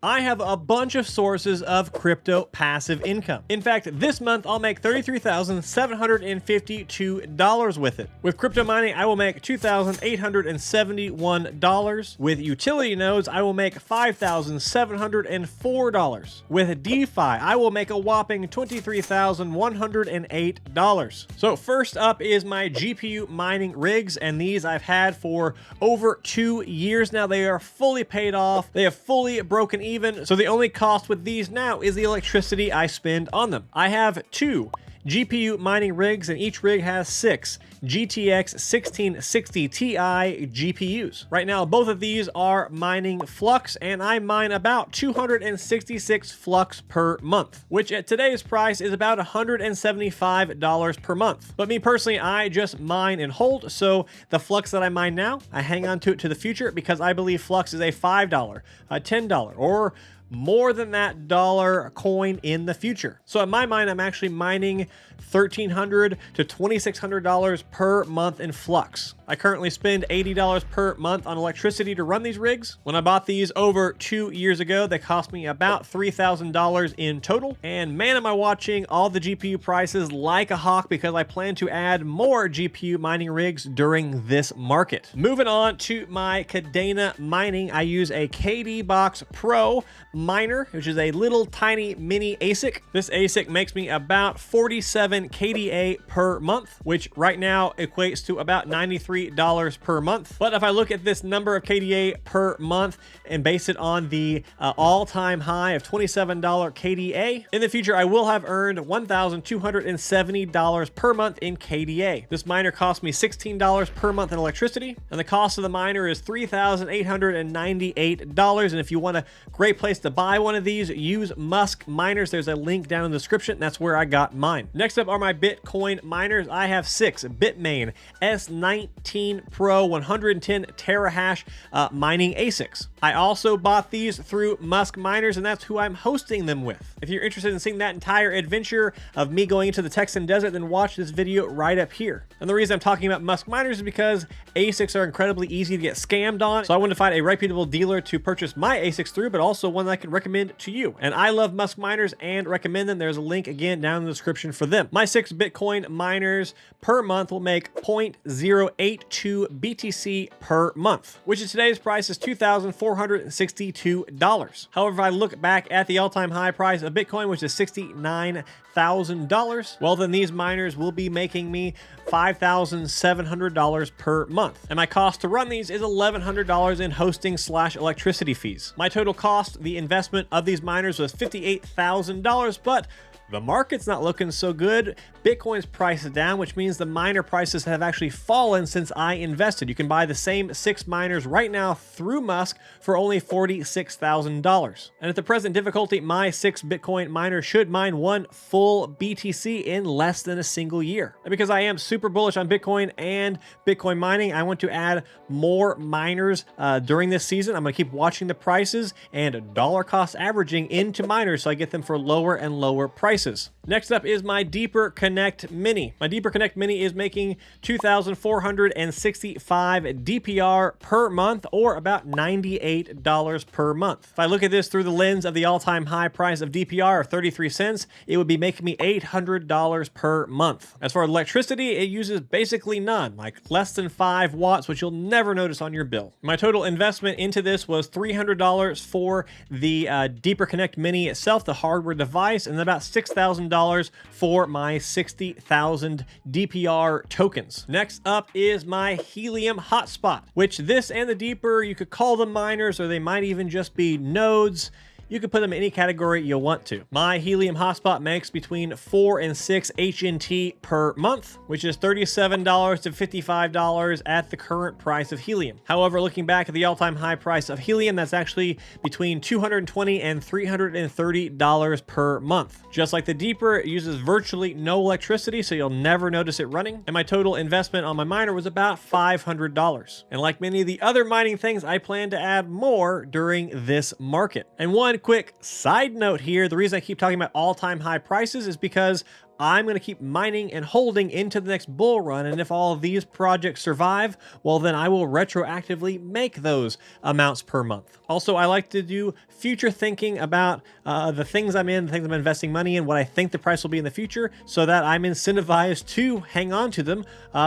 I have a bunch of sources of crypto passive income. In fact, this month I'll make $33,752 with it. With crypto mining, I will make $2,871. With utility nodes, I will make $5,704. With DeFi, I will make a whopping $23,108. So first up is my GPU mining rigs, and these I've had for over 2 years now. They are fully paid off. They have fully broken even, so the only cost with these now is the electricity I spend on them. I have 2 GPU mining rigs, and each rig has 6 GTX 1660 Ti GPUs. Right now, both of these are mining Flux, and I mine about 266 Flux per month, which at today's price is about $175 per month. But me personally, I just mine and hold, so the Flux that I mine now, I hang on to it to the future because I believe Flux is a $5, a $10, or more than that dollar coin in the future. So in my mind, I'm actually mining $1,300 to $2,600 per month in Flux. I currently spend $80 per month on electricity to run these rigs. When I bought these over 2 years ago, they cost me about $3,000 in total. And man, am I watching all the GPU prices like a hawk, because I plan to add more GPU mining rigs during this market. Moving on to my Kadena mining, I use a KD Box Pro miner, which is a little tiny mini ASIC. This ASIC makes me about 47 KDA per month, which right now equates to about $93 per month. But if I look at this number of KDA per month and base it on the all-time high of $27 KDA, in the future I will have earned $1,270 per month in KDA. This miner cost me $16 per month in electricity, and the cost of the miner is $3,898. And if you want a great place to buy one of these, use Musk Miners. There's a link down in the description. That's where I got mine. Next up are my Bitcoin miners. I have 6 Bitmain S19 Pro 110 terahash mining ASICs. I also bought these through Musk Miners, and that's who I'm hosting them with. If you're interested in seeing that entire adventure of me going into the Texan desert, then watch this video right up here. And the reason I'm talking about Musk Miners is because ASICs are incredibly easy to get scammed on. So I wanted to find a reputable dealer to purchase my ASICs through, but also one that I can recommend to you. And I love Musk Miners and recommend them. There's a link again down in the description for them. My 6 Bitcoin miners per month will make 0.082 BTC per month, which at today's price is $2,462. However, if I look back at the all-time high price of Bitcoin, which is $69,000, well, then these miners will be making me $5,700 per month. And my cost to run these is $1,100 in hosting / electricity fees. My total cost, the investment of these miners, was $58,000, but the market's not looking so good. Bitcoin's price is down, which means the miner prices have actually fallen since I invested. You can buy the same 6 miners right now through Musk for only $46,000. And at the present difficulty, my 6 Bitcoin miners should mine 1 full BTC in less than a single year. And because I am super bullish on Bitcoin and Bitcoin mining, I want to add more miners during this season. I'm going to keep watching the prices and dollar cost averaging into miners so I get them for lower and lower prices. Next up is my Deeper Connect Mini. My Deeper Connect Mini is making 2,465 DPR per month, or about $98 per month. If I look at this through the lens of the all-time high price of DPR of 33 cents, it would be making me $800 per month. As for electricity, it uses basically none, like less than 5 watts, which you'll never notice on your bill. My total investment into this was $300 for the Deeper Connect Mini itself, the hardware device, and about $6,000 for my 60,000 DPR tokens. Next up is my Helium Hotspot, which this and the Deeper, you could call them miners, or they might even just be nodes. You can put them in any category you want to. My Helium Hotspot makes between 4 and 6 HNT per month, which is $37 to $55 at the current price of Helium. However, looking back at the all-time high price of Helium, that's actually between $220 and $330 per month. Just like the Deeper, it uses virtually no electricity, so you'll never notice it running. And my total investment on my miner was about $500. And like many of the other mining things, I plan to add more during this market. And one And quick side note here, the reason I keep talking about all-time high prices is because I'm going to keep mining and holding into the next bull run, and if all of these projects survive, well then I will retroactively make those amounts per month. Also, I like to do future thinking about the things I'm in, the things I'm investing money in, what I think the price will be in the future, so that I'm incentivized to hang on to them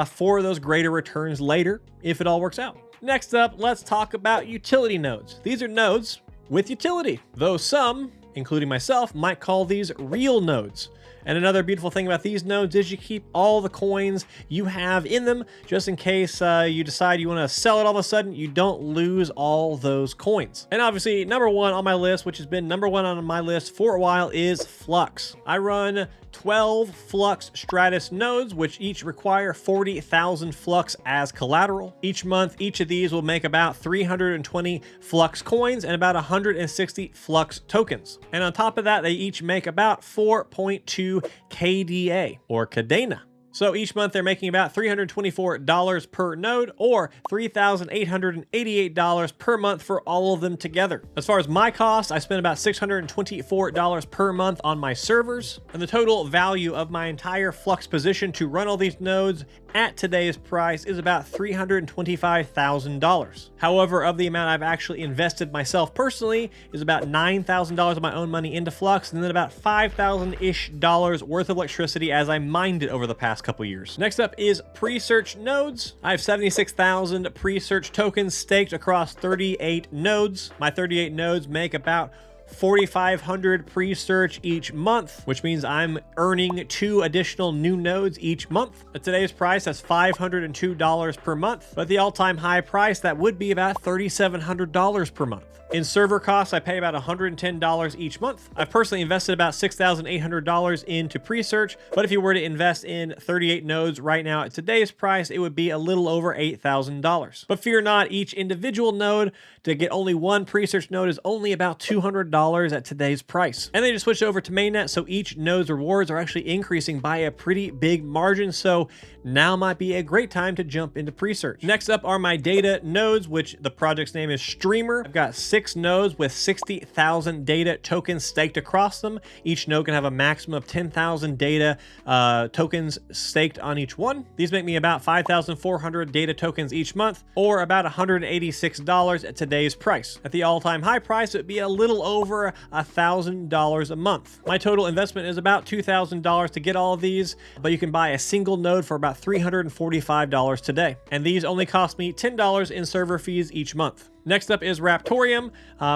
for those greater returns later, if it all works out. Next up, let's talk about utility nodes. These are nodes with utility, though some, including myself, might call these real nodes. And another beautiful thing about these nodes is you keep all the coins you have in them, just in case you decide you want to sell it all of a sudden, you don't lose all those coins. And obviously, number one on my list, which has been number one on my list for a while, is Flux. I run 12 Flux Stratus nodes, which each require 40,000 Flux as collateral. Each month, each of these will make about 320 Flux coins and about 160 Flux tokens. And on top of that, they each make about 4.2 KDA, or Kadena. So each month they're making about $324 per node, or $3,888 per month for all of them together. As far as my cost, I spend about $624 per month on my servers, and the total value of my entire Flux position to run all these nodes at today's price is about $325,000. However, of the amount I've actually invested myself personally is about $9,000 of my own money into Flux, and then about $5,000-ish worth of electricity as I mined it over the past couple years. Next up is pre-search nodes. I have 76,000 pre-search tokens staked across 38 nodes. My 38 nodes make about 4,500 pre-search each month, which means I'm earning 2 additional new nodes each month. At today's price, that's $502 per month, but the all-time high price, that would be about $3,700 per month. In server costs, I pay about $110 each month. I've personally invested about $6,800 into pre-search, but if you were to invest in 38 nodes right now at today's price, it would be a little over $8,000. But fear not, each individual node, to get only one pre-search node, is only about $200 at today's price. And they just switched over to mainnet, so each node's rewards are actually increasing by a pretty big margin, so now might be a great time to jump into pre-search. Next up are my data nodes, which the project's name is Streamer. I've got 6 nodes with 60,000 data tokens staked across them. Each node can have a maximum of 10,000 data tokens staked on each one. These make me about 5,400 data tokens each month, or about $186 at today's price. At the all-time high price, it would be a little over $1,000 a month. My total investment is about $2,000 to get all of these, but you can buy a single node for about $345 today. And these only cost me $10 in server fees each month. Next up is Raptorium,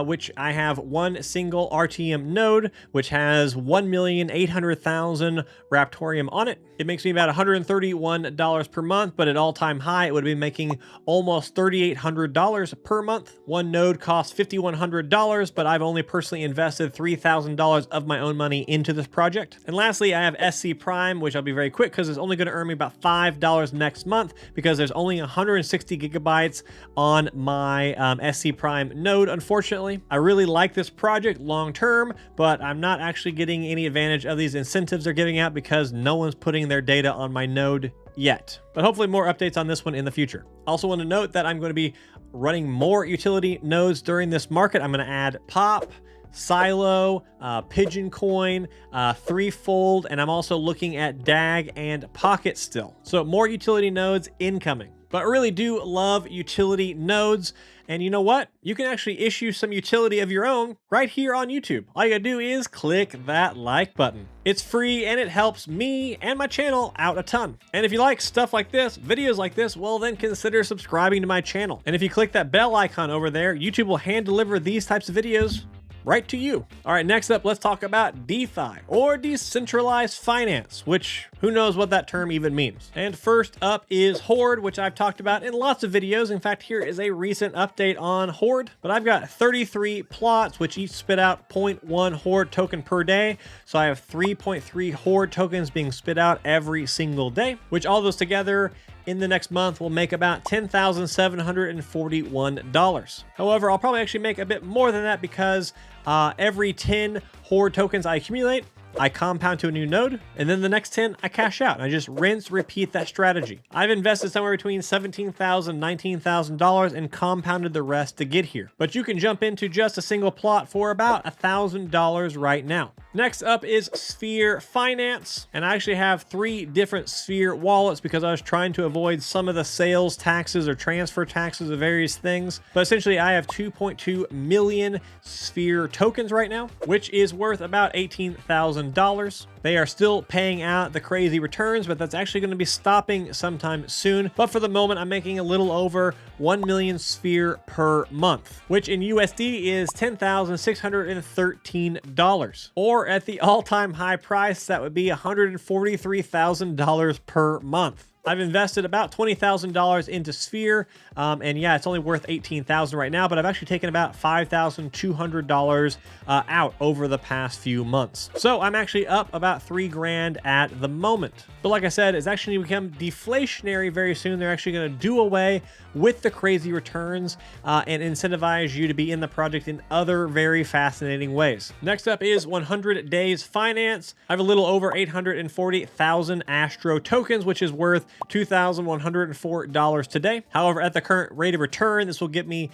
which I have one single RTM node, which has 1,800,000 Raptorium on it. It makes me about $131 per month, but at all-time high, it would be making almost $3,800 per month. One node costs $5,100, but I've only personally invested $3,000 of my own money into this project. And lastly, I have SC Prime, which I'll be very quick because it's only going to earn me about $5 next month because there's only 160 gigabytes on my SC Prime node, unfortunately. I really like this project long term, but I'm not actually getting any advantage of these incentives they're giving out because no one's putting their data on my node yet. But hopefully more updates on this one in the future. I also want to note that I'm going to be running more utility nodes during this market. I'm going to add Pop, Silo, Pigeon Coin, Threefold, and I'm also looking at DAG and Pocket still. So more utility nodes incoming. But I really do love utility nodes. And you know what? You can actually issue some utility of your own right here on YouTube. All you gotta do is click that like button. It's free and it helps me and my channel out a ton. And if you like stuff like this, videos like this, well then consider subscribing to my channel. And if you click that bell icon over there, YouTube will hand deliver these types of videos right to you. All right, next up, let's talk about DeFi, or decentralized finance, which who knows what that term even means. And first up is Horde, which I've talked about in lots of videos. In fact, here is a recent update on Horde, but I've got 33 plots, which each spit out 0.1 Horde token per day. So I have 3.3 Horde tokens being spit out every single day, which all those together in the next month will make about $10,741. However, I'll probably actually make a bit more than that because every 10 Horde tokens I accumulate, I compound to a new node, and then the next 10, I cash out. And I just rinse, repeat that strategy. I've invested somewhere between $17,000, $19,000 and compounded the rest to get here. But you can jump into just a single plot for about $1,000 right now. Next up is Sphere Finance, and I actually have 3 different Sphere wallets because I was trying to avoid some of the sales taxes or transfer taxes of various things. But essentially, I have 2.2 million Sphere tokens right now, which is worth about $18,000. They are still paying out the crazy returns, but that's actually going to be stopping sometime soon. But for the moment, I'm making a little over 1 million Sphere per month, which in USD is $10,613. Or at the all-time high price, that would be $143,000 per month. I've invested about $20,000 into Sphere, and yeah, it's only worth $18,000 right now, but I've actually taken about $5,200 out over the past few months. So I'm actually up about $3 grand at the moment. But like I said, it's actually going to become deflationary very soon. They're actually going to do away with the crazy returns and incentivize you to be in the project in other very fascinating ways. Next up is 100 Days Finance. I have a little over 840,000 Astro tokens, which is worth $2,104 today. However, at the current rate of return, this will get me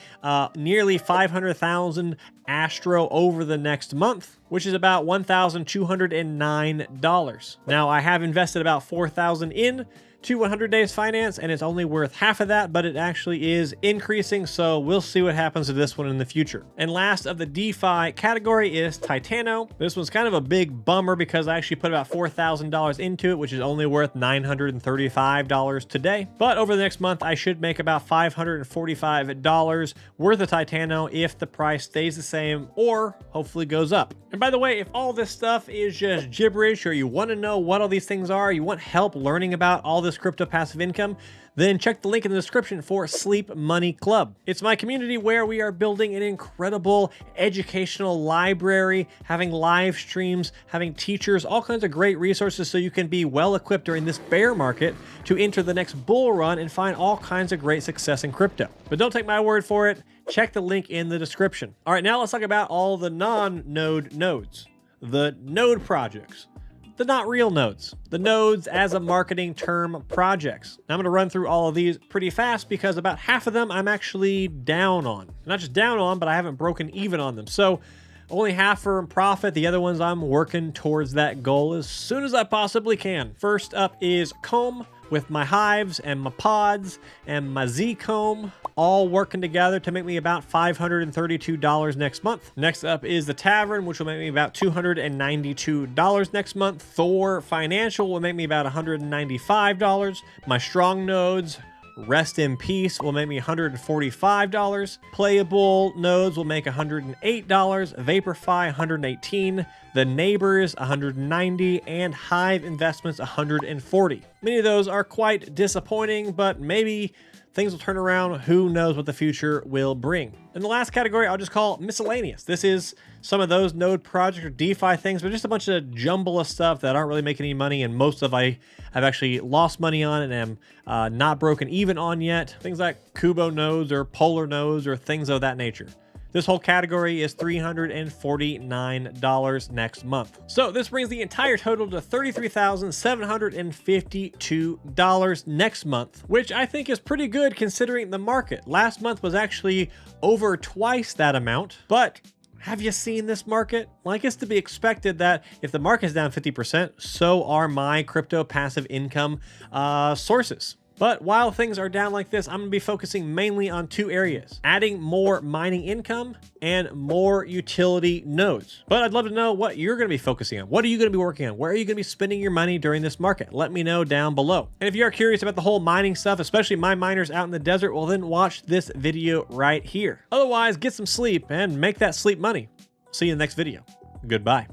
nearly 500,000 Astro over the next month, which is about $1,209. Now, I have invested about 4,000 in to 100 Days Finance, and it's only worth half of that, but it actually is increasing, so we'll see what happens to this one in the future. And last of the DeFi category is Titano. This one's kind of a big bummer because I actually put about $4,000 into it, which is only worth $935 today. But over the next month, I should make about $545 worth of Titano if the price stays the same or hopefully goes up. And by the way, if all this stuff is just gibberish or you want to know what all these things are, you want help learning about all this crypto passive income, then check the link in the description for Sleep Money Club. It's my community where we are building an incredible educational library, having live streams, having teachers, all kinds of great resources so you can be well equipped during this bear market to enter the next bull run and find all kinds of great success in crypto. But don't take my word for it. Check the link in the description. All right, now let's talk about all the non-node nodes, the node projects. The not real nodes, the nodes as a marketing term projects. Now I'm going to run through all of these pretty fast because about half of them I'm actually down on. Not just down on, but I haven't broken even on them. So only half are in profit. The other ones I'm working towards that goal as soon as I possibly can. First up is Comb with my hives and my pods and my Z-Comb all working together to make me about $532 next month. Next up is the Tavern, which will make me about $292 next month. Thor Financial will make me about $195. My Strong Nodes, Rest in Peace, will make me $145. Playable Nodes will make $108. Vaporfy, $118. The Neighbors, $190. And Hive Investments, $140. Many of those are quite disappointing, but maybe things will turn around. Who knows what the future will bring. And the last category I'll just call miscellaneous. This is some of those node project or DeFi things, but just a bunch of jumble of stuff that aren't really making any money, and most of I've actually lost money on and am not broken even on yet. Things like Kubo nodes or Polar nodes or things of that nature. This whole category is $349 next month. So this brings the entire total to $33,752 next month, which I think is pretty good considering the market. Last month was actually over twice that amount, but have you seen this market? Well, I guess to be expected that if the market's down 50%, so are my crypto passive income sources. But while things are down like this, I'm going to be focusing mainly on 2 areas: adding more mining income and more utility nodes. But I'd love to know what you're going to be focusing on. What are you going to be working on? Where are you going to be spending your money during this market? Let me know down below. And if you are curious about the whole mining stuff, especially my miners out in the desert, well then watch this video right here. Otherwise, get some sleep and make that sleep money. See you in the next video. Goodbye.